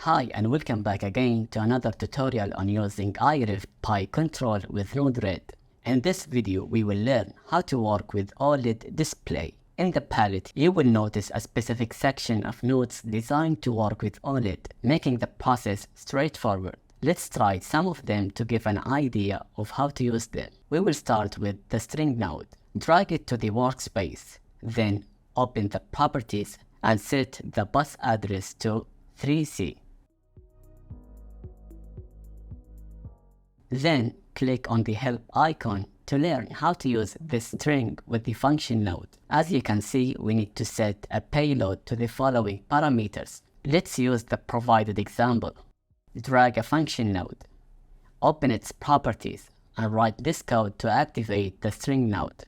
Hi and welcome back again to another tutorial on using IRIV PiControl with Node-RED. In this video we will learn how to work with OLED display. In the palette you will notice a specific section of nodes designed to work with OLED, making the process straightforward. Let's try some of them to give an idea of how to use them. We will start with the string node. Drag it to the workspace, then open the properties and set the bus address to 3C. Then click on the help icon to learn how to use this string with the function node. As you can see, we need to set a payload to the following parameters. Let's use the provided example. Drag a function node, open its properties, and write this code to activate the string node.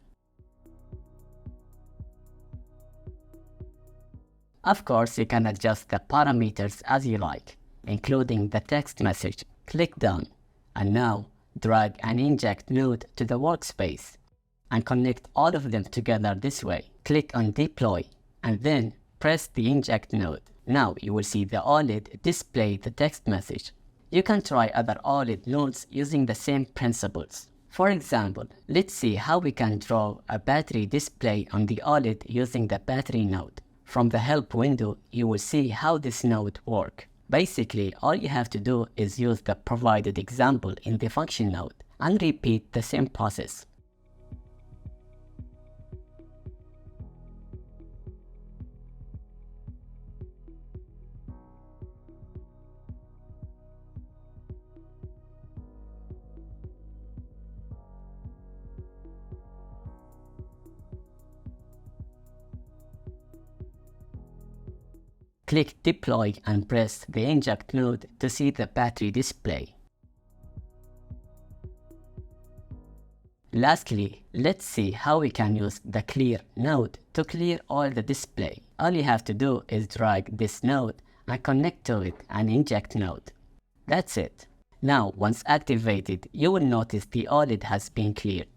Of course, you can adjust the parameters as you like, including the text message. Click done. And now, drag an inject node to the workspace and connect all of them together this way. Click on deploy and then press the inject node. Now you will see the OLED display the text message. You can try other OLED nodes using the same principles. For example, let's see how we can draw a battery display on the OLED using the battery node. From the help window, you will see how this node works. Basically, all you have to do is use the provided example in the function node and repeat the same process. Click deploy and press the inject node to see the battery display. Lastly, let's see how we can use the clear node to clear all the display. All you have to do is drag this node and connect to it an inject node. That's it. Now, once activated, you will notice the OLED has been cleared.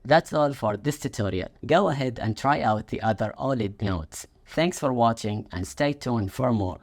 That's all for this tutorial. Go ahead and try out the other OLED nodes. Thanks for watching and stay tuned for more.